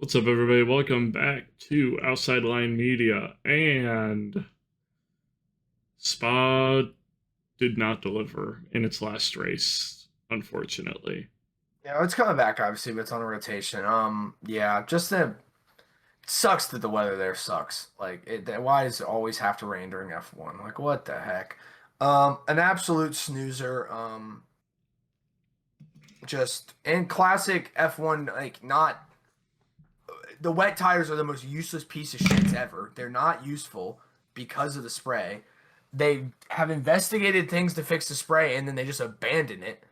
What's up, everybody? Welcome back to Outside Line Media. And Spa did not deliver in its last race, unfortunately. Yeah, it's coming back obviously, but it's on a rotation. Yeah, it sucks that the weather there sucks. Why does it always have to rain during F1? Like, what the heck? An absolute snoozer. Just in classic F1, like not the wet tires are the most useless piece of shit ever. They're not useful because of the spray. They have investigated things to fix the spray, and then they just abandon it.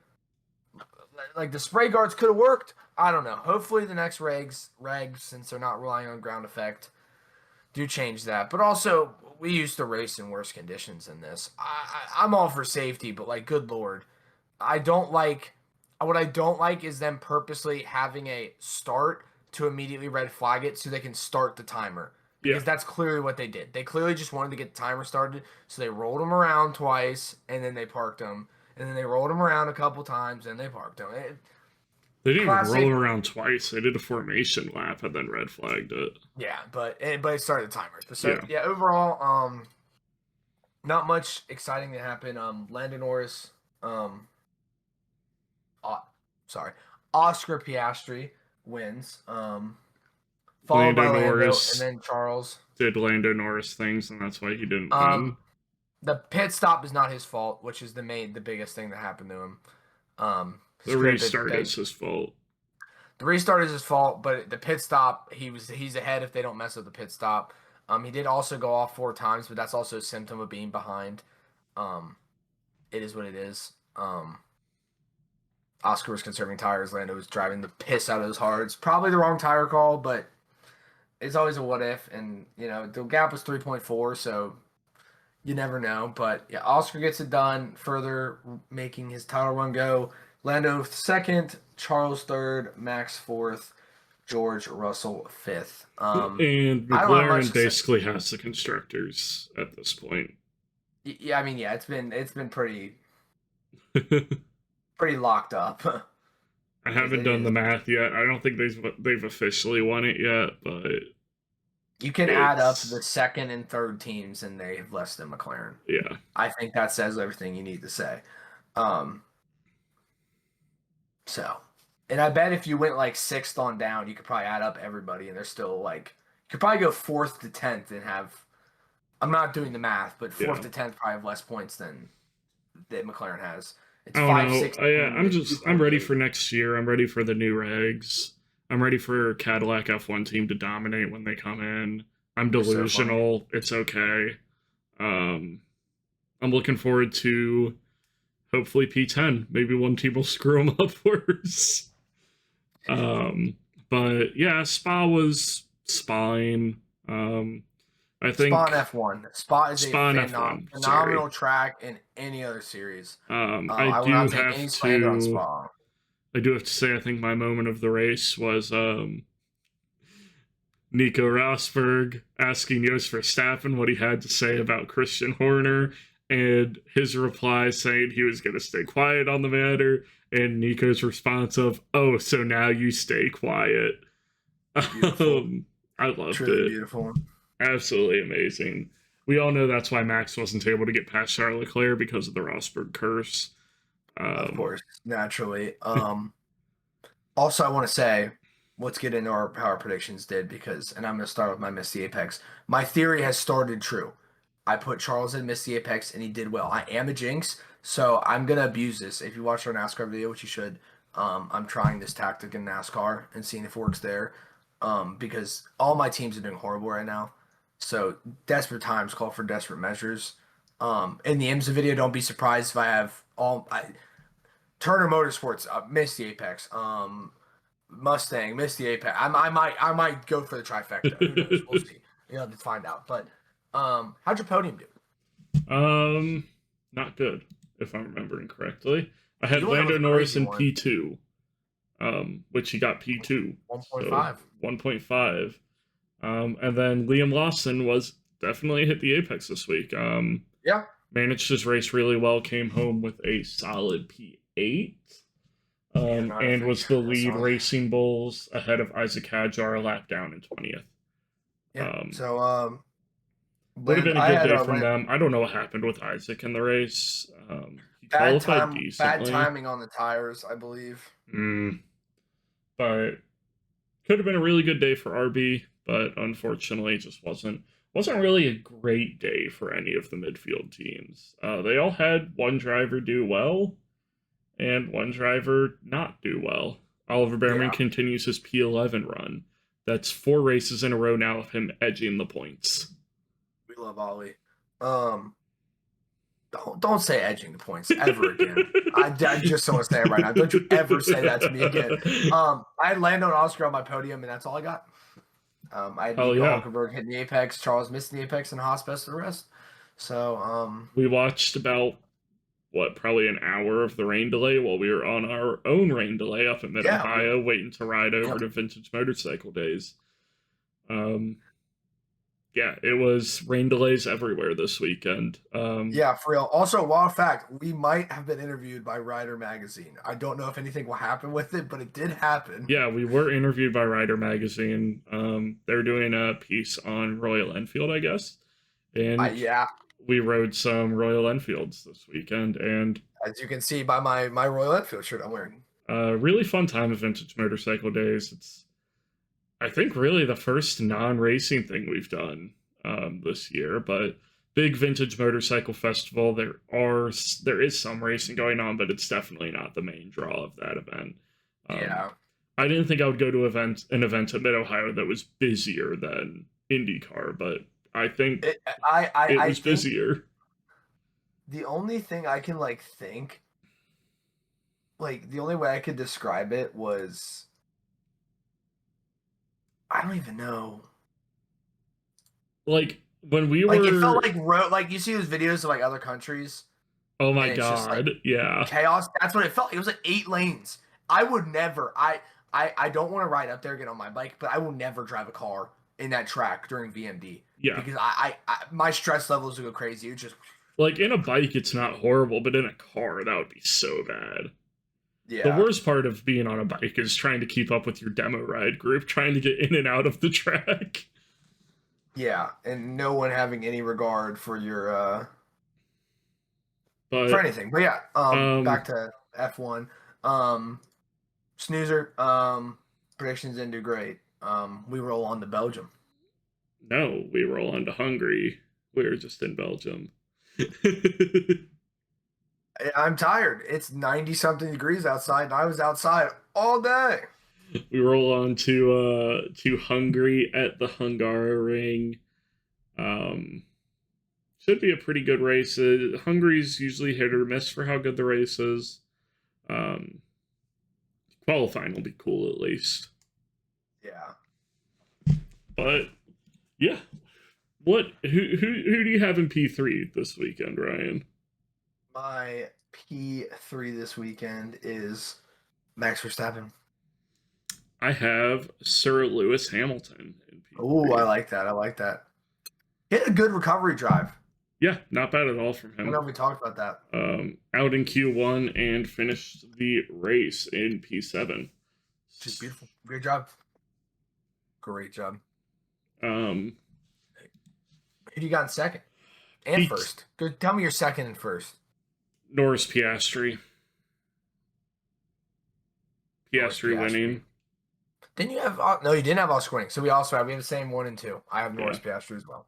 Like the spray guards could have worked. I don't know. Hopefully the next regs, since they're not relying on ground effect, do change that. But also, we used to race in worse conditions than this. I'm all for safety, but like, good lord, I don't like. What I don't like is them purposely having a start to immediately red flag it so they can start the timer. Because that's clearly what they did. They clearly just wanted to get the timer started, so they rolled them around twice, and then they parked them. And then they rolled them around a couple times, and they parked them. They didn't even roll Classic. him around twice. They did a formation lap and then red flagged it. Yeah, but it started the timers. But so yeah, overall, not much exciting to happen. Lando Norris, Oscar Piastri wins. Followed by Lando, Norris and then Charles did Lando Norris things, and that's why he didn't win. The pit stop is not his fault, which is the biggest thing that happened to him. The restart is his fault. The restart is his fault, but the pit stop, he's ahead if they don't mess up the pit stop. He did also go off 4 times, but that's also a symptom of being behind. It is what it is. Oscar was conserving tires. Lando was driving the piss out of his hards. Probably the wrong tire call, but it's always a what if. And, the gap was 3.4, so you never know. But, yeah, Oscar gets it done, further making his title run go. Lando 2nd, Charles 3rd, Max 4th, George Russell 5th. And McLaren basically has the constructors at this point. Yeah, I mean, yeah, it's been pretty pretty locked up. I haven't done the math yet. I don't think they've officially won it yet, but you can add up the 2nd and 3rd teams, and they have less than McLaren. Yeah, I think that says everything you need to say. So, and I bet if you went like 6th on down, you could probably add up everybody, and they're still like you could probably go 4th to 10th and have. I'm not doing the math, but 4th to 10th probably have less points than that McLaren has. It's I don't know. I'm ready for next year. I'm ready for the new regs. I'm ready for Cadillac F1 team to dominate when they come in. I'm delusional. It's okay. I'm looking forward to hopefully P10. Maybe one team will screw them up worse. But yeah, Spa was Spine. I think Spa and F1. Spa is a phenomenal track in any other series. I do have to say, I think my moment of the race was Nico Rosberg asking Jos Verstappen what he had to say about Christian Horner, and his reply saying he was going to stay quiet on the matter, and Nico's response of, "Oh, so now you stay quiet." I loved Truly it. Beautiful. Absolutely amazing. We all know that's why Max wasn't able to get past Charles Leclerc because of the Rosberg curse. Of course, naturally. Also, I want to say, let's get into how our predictions did and I'm going to start with my Miss the Apex. My theory has started true. I put Charles in Miss the Apex, and he did well. I am a jinx, so I'm going to abuse this. If you watch our NASCAR video, which you should, I'm trying this tactic in NASCAR and seeing if it works there, because all my teams are doing horrible right now. So desperate times call for desperate measures. In the IMSA video, don't be surprised if I have Turner Motorsports miss the Apex. Mustang miss the Apex. I might go for the trifecta. Who knows? We'll see. To find out. But how'd your podium do? Not good, if I'm remembering correctly. I had Lando Norris in P2, which he got P2. 1.5. So 1.5. And then Liam Lawson was definitely hit the apex this week. Yeah. Managed his race really well, came home with a solid P8. Yeah, not a and thing. was the That's lead on. Racing Bulls ahead of Isaac Hadjar a lap down in 20th. Yeah. Um, So would have been a I good had day from Land them. I don't know what happened with Isaac in the race. He qualified bad decently, timing on the tires, I believe. but could have been a really good day for RB, but unfortunately, it just wasn't really a great day for any of the midfield teams. They all had one driver do well and one driver not do well. Oliver Behrman Yeah, continues his P11 run. That's 4 races in a row now of him edging the points. we love Ollie. Um, don't say edging the points ever again. I just want to say it right now. Don't you ever say that to me again. I had Lando and Oscar on my podium, and that's all I got. I had Oh Nico yeah, Hulkenberg hitting the apex, Charles missing the apex, and Haas best of the rest. So, we watched about probably an hour of the rain delay while we were on our own rain delay up in Mid yeah, Ohio, waiting to ride over yep. to Vintage Motorcycle Days. Yeah, it was rain delays everywhere this weekend. Yeah, for real. Also, wild fact, we might have been interviewed by Rider Magazine. I don't know if anything will happen with it, but it did happen. Yeah, we were interviewed by Rider Magazine. They're doing a piece on Royal Enfield, I guess. And Yeah, we rode some Royal Enfields this weekend, and as you can see by my Royal Enfield shirt I'm wearing. really fun time of Vintage Motorcycle Days. It's, I think, really the first non-racing thing we've done this year, but big Vintage Motorcycle Festival. There is some racing going on, but it's definitely not the main draw of that event. Yeah. I didn't think I would go to an event at Mid Ohio that was busier than IndyCar, but I think it was busier. The only thing I can think, the only way I could describe it was, I don't even know. Like when we Like were, it felt like road. Like you see those videos of other countries. oh my And it's just god, yeah, chaos. That's what it felt. It was 8 lanes. I would never. I don't want to ride up there again on my bike, but I will never drive a car in that track during VMD. yeah. Because I my stress levels would go crazy. It just Like in a bike, it's not horrible, but in a car, that would be so bad. yeah. The worst part of being on a bike is trying to keep up with your demo ride group, trying to get in and out of the track. Yeah, and no one having any regard for your But for anything. But yeah, back to F1. Snoozer, predictions didn't do great. We roll on to Belgium. no, we roll on to Hungary. We were just in Belgium. I'm tired. It's 90 something degrees outside, and I was outside all day. We roll on to Hungary at the Hungaroring. Should be a pretty good race. Hungary's usually hit or miss for how good the race is. Qualifying will be cool at least. Yeah. But yeah, who do you have in P3 this weekend, Ryan? My P3 this weekend is Max Verstappen. I have Sir Lewis Hamilton in P3. Oh, I like that. I like that. He had a good recovery drive. Yeah, not bad at all from him. I don't know if we talked about that. Out in Q1 and finished the race in P7. Just beautiful. Great job. Great job. Um, Who do you got in second and first? Go, tell me your second and first. Norris Piastri. Piastri winning. Didn't you have? No, you didn't have Oscar winning. So we have the same 1 and 2. I have Norris Piastri as well.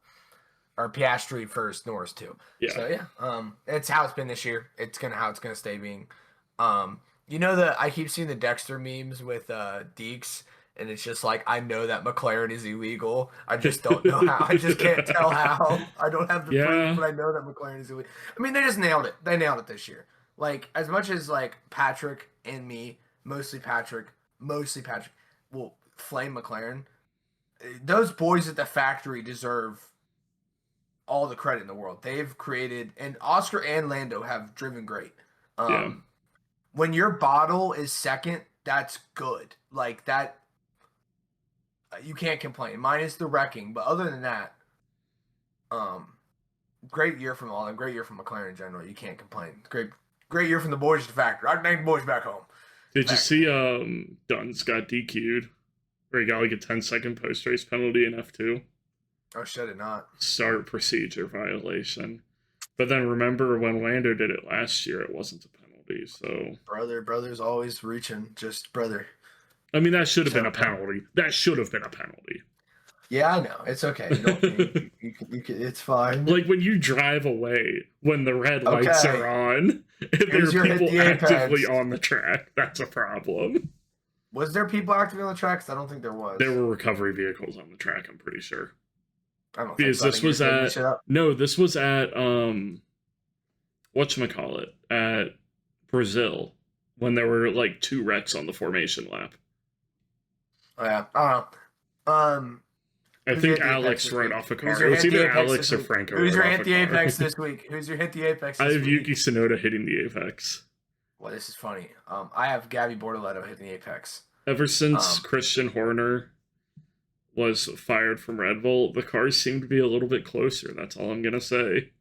Or Piastri first, Norris 2. Yeah. So yeah, it's how it's been this year. It's how it's gonna stay being. I keep seeing the Dexter memes with Deeks, and it's just like, I know that McLaren is illegal. I just don't know how. I just can't tell how. I don't have the proof, but I know that McLaren is illegal. I mean, they just nailed it. They nailed it this year. Like, as much as Patrick and me, mostly Patrick, will flame McLaren. Those boys at the factory deserve all the credit in the world. They've created, and Oscar and Lando have driven great. When your bottle is second, that's good. Like that, you can't complain. Minus the wrecking, but other than that, great year from all them. Great year from McLaren in general. You can't complain. Great year from the boys at the factory. I can take the boys back home. Did you see Dunn's got DQ'd? Or he got like a 10-second post-race penalty in F2? Oh, shut it not. Start procedure violation. But then remember when Lando did it last year, it wasn't a penalty, so... Brother's always reaching, just brother. I mean, that should have been a penalty. That should have been a penalty. Yeah, I know. It's okay. You can, it's fine. Like when you drive away when the red lights are on, and there are people actively on the track, that's a problem. Was there people actively on the track? 'Cause I don't think there was. There were recovery vehicles on the track, I'm pretty sure. I don't because think so. This was at whatchamacallit, at Brazil, when there were like 2 wrecks on the formation lap. Oh yeah. I don't know. I think Alex rode off a car. It was either Alex or Franco. Who's your hit the apex this week? Who's your hit the apex this week? I have Yuki Tsunoda hitting the apex. Well, this is funny. I have Gabby Bortoletto hitting the apex. Ever since Christian Horner was fired from Red Bull, the cars seem to be a little bit closer. That's all I'm gonna say.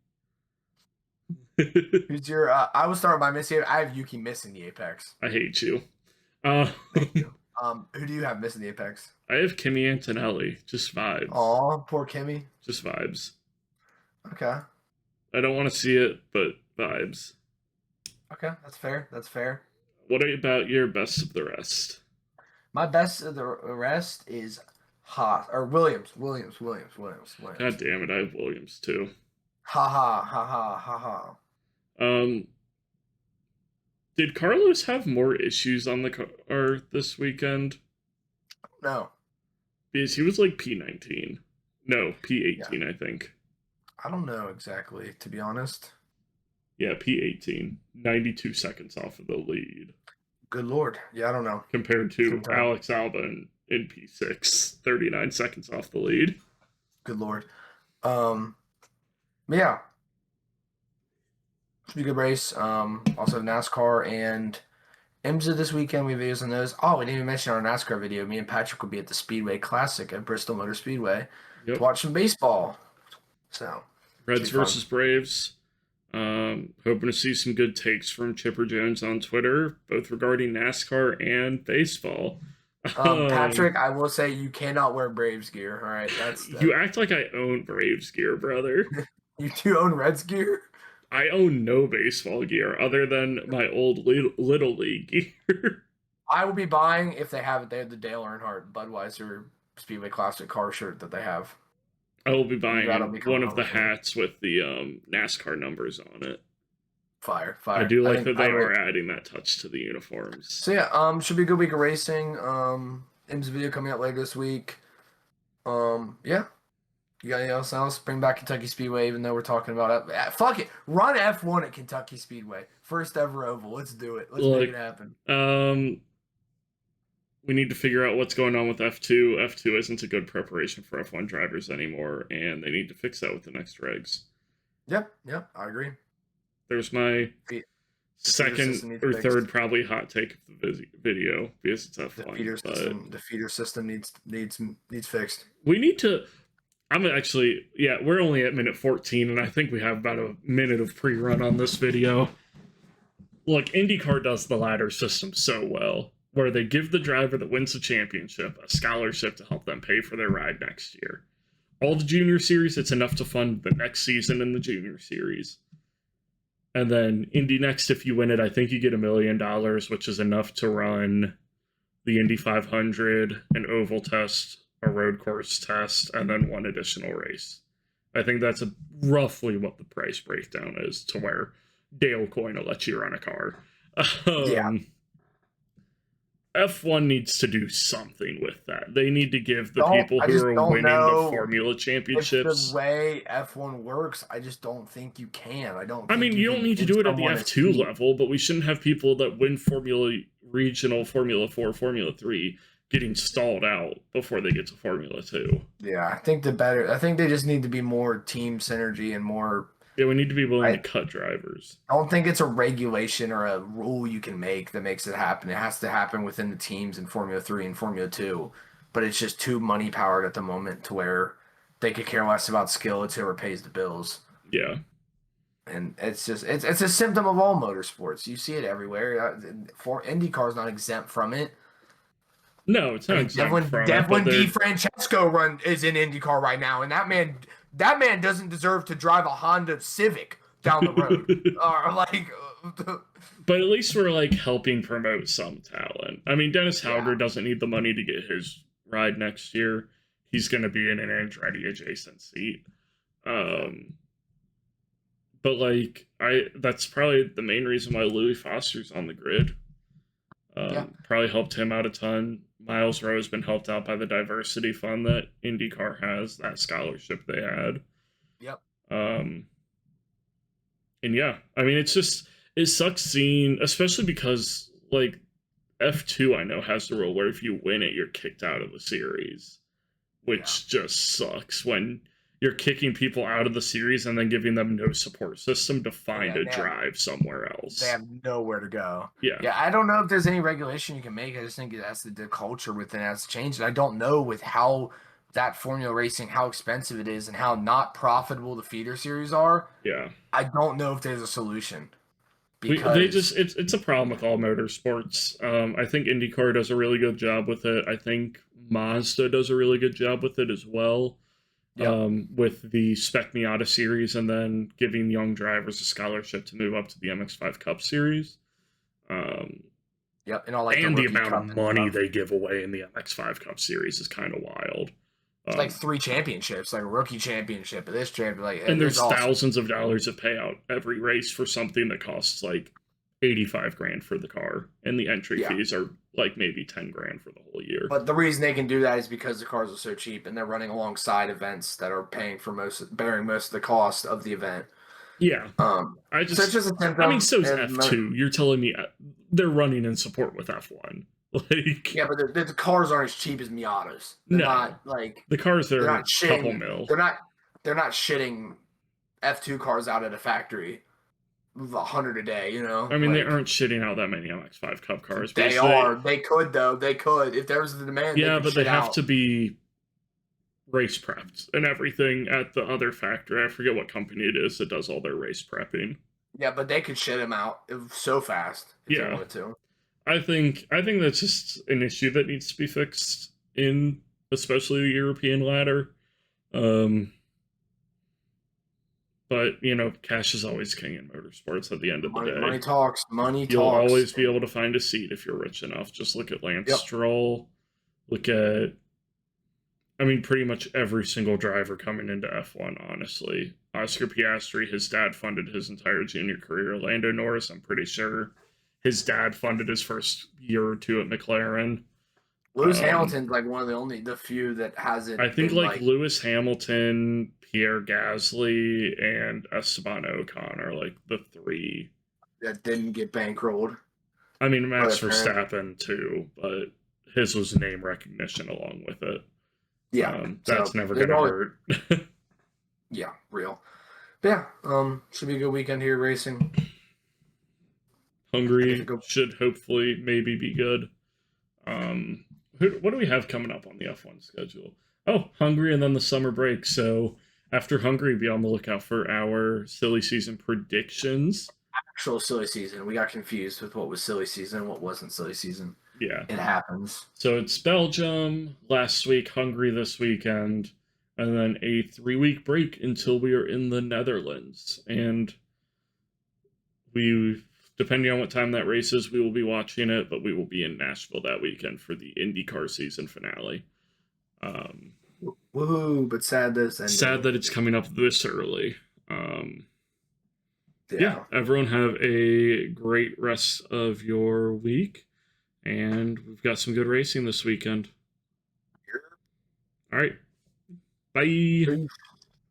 Who's your? I will start by missing. I have Yuki missing the apex. I hate you. Thank you. Who do you have missing the apex? I have Kimi Antonelli. Just vibes. Aw, poor Kimmy. Just vibes. Okay. I don't want to see it, but vibes. Okay, that's fair. That's fair. What about your best of the rest? My best of the rest is Haas or Williams. God damn it, I have Williams too. Ha ha ha ha ha ha. Did Carlos have more issues on the car this weekend? No. Because he was like P19. No, P18, yeah. I think. I don't know exactly, to be honest. Yeah, P18. 92 seconds off of the lead. Good lord. Yeah, I don't know. Compared to Alex Albon in P6. 39 seconds off the lead. Good lord. Yeah. Should be a good race. Also NASCAR and IMSA this weekend. We have videos on those. Oh, we didn't even mention our NASCAR video. Me and Patrick will be at the Speedway Classic at Bristol Motor Speedway to watch some baseball. So Reds versus Braves. Hoping to see some good takes from Chipper Jones on Twitter, both regarding NASCAR and baseball. Patrick, I will say you cannot wear Braves gear. All right, that's you act like I own Braves gear, brother. You do own Reds gear? I own no baseball gear other than my old Little League gear. I will be buying, if they have it, they have the Dale Earnhardt Budweiser Speedway Classic car shirt that they have. I will be buying one of the hats with the NASCAR numbers on it. Fire. I do like that they are adding that touch to the uniforms. So yeah, should be a good week of racing. IMSA video coming out later this week. Yeah. You got anything else? Bring back Kentucky Speedway, even though we're talking about it. Fuck it. Run F1 at Kentucky Speedway. First ever oval. Let's do it. Let's make it happen. We need to figure out what's going on with F2. F2 isn't a good preparation for F1 drivers anymore, and they need to fix that with the next regs. Yep, I agree. There's my second or third probably hot take of the video because it's F1. The feeder system needs fixed. We need to. We're only at minute 14, and I think we have about a minute of pre-run on this video. Look, IndyCar does the ladder system so well, where they give the driver that wins the championship a scholarship to help them pay for their ride next year. All the junior series, it's enough to fund the next season in the junior series. And then Indy Next, if you win it, I think you get $1 million, which is enough to run the Indy 500, an oval test, a road course test, and then one additional race. I think that's roughly what the price breakdown is to where Dale Coyne will let you run a car. Yeah. F1 needs to do something with that. They need to give the people who are winning the Formula Championships. If the way F1 works, I just don't think you can. I mean, you don't need to do it at the F2 level, but we shouldn't have people that win Regional, Formula 4, Formula 3 getting stalled out before they get to Formula 2. Yeah, I think they just need to be more team synergy and more. Yeah, we need to be willing to cut drivers. I don't think it's a regulation or a rule you can make that makes it happen. It has to happen within the teams in Formula 3 and Formula 2. But it's just too money powered at the moment to where they could care less about skill. It's whoever pays the bills. Yeah. And it's just it's a symptom of all motorsports. You see it everywhere. For IndyCar is not exempt from it. No, it's not exempt from Devlin it. D. Francesco is in IndyCar right now, and that man doesn't deserve to drive a Honda Civic down the road. Or like, but at least we're like helping promote some talent. I mean, Dennis Hauger doesn't need the money to get his ride next year. He's going to be in an Andretti adjacent seat. But like that's probably the main reason why Louis Foster's on the grid. Probably helped him out a ton. Miles Rowe has been helped out by the diversity fund that IndyCar has, that scholarship they had. Yep. And yeah, I mean, it sucks seeing, especially because like F2 I know has the rule where if you win it, you're kicked out of the series, which just sucks when you're kicking people out of the series and then giving them no support system to find a drive somewhere else. They have nowhere to go. Yeah. I don't know if there's any regulation you can make. I just think that's the culture within it has to change. And I don't know with how that formula racing, how expensive it is and how not profitable the feeder series are. Yeah. I don't know if there's a solution. Because it's a problem with all motorsports. I think IndyCar does a really good job with it. I think Mazda does a really good job with it as well. With the Spec Miata series and then giving young drivers a scholarship to move up to the MX5 Cup series. And the amount of money they give away in the MX5 Cup series is kind of wild. It's like 3 championships, like a rookie championship, this championship. And there's thousands of dollars of payout every race for something that costs like $85,000 for the car, and the entry fees are like maybe $10,000 for the whole year. But the reason they can do that is because the cars are so cheap, and they're running alongside events that are bearing most of the cost of the event. Yeah, so it's just a symptom. I mean, so's F2. You're telling me they're running in support with F1. Like, yeah, but the cars aren't as cheap as Miatas. They're not like the cars are not a couple mil. They're not shitting F2 cars out at a factory. 100 a day, you know. I mean, they aren't shitting out that many MX5 Cup cars. They are. They could though. They could if there was the demand. Yeah, but they have to be race prepped and everything at the other factory. I forget what company it is that does all their race prepping. Yeah, but they could shit them out so fast if they wanted to. I think that's just an issue that needs to be fixed in especially the European ladder. But, you know, cash is always king in motorsports at the end of the day. Money talks. You'll always be able to find a seat if you're rich enough. Just look at Lance Stroll. Look at, I mean, pretty much every single driver coming into F1, honestly. Oscar Piastri, his dad funded his entire junior career. Lando Norris, I'm pretty sure his dad funded his first year or two at McLaren. Lewis Hamilton's like one of the few that hasn't. I think like Lewis Hamilton, Pierre Gasly, and Esteban Ocon are like the 3 that didn't get bankrolled. I mean, Max Verstappen too, but his was name recognition along with it. Yeah, that's never gonna hurt. Yeah, real. But yeah, should be a good weekend here racing. Hungary should hopefully maybe be good. What do we have coming up on the F1 schedule? Oh, Hungary and then the summer break. So after Hungary, be on the lookout for our silly season predictions. Actual silly season. We got confused with what was silly season and what wasn't silly season. Yeah. It happens. So it's Belgium last week, Hungary this weekend, and then a 3-week break until we are in the Netherlands. And depending on what time that race is, we will be watching it, but we will be in Nashville that weekend for the IndyCar season finale. Woohoo, but sad that it's coming up this early. Yeah, everyone have a great rest of your week, and we've got some good racing this weekend. All right, bye.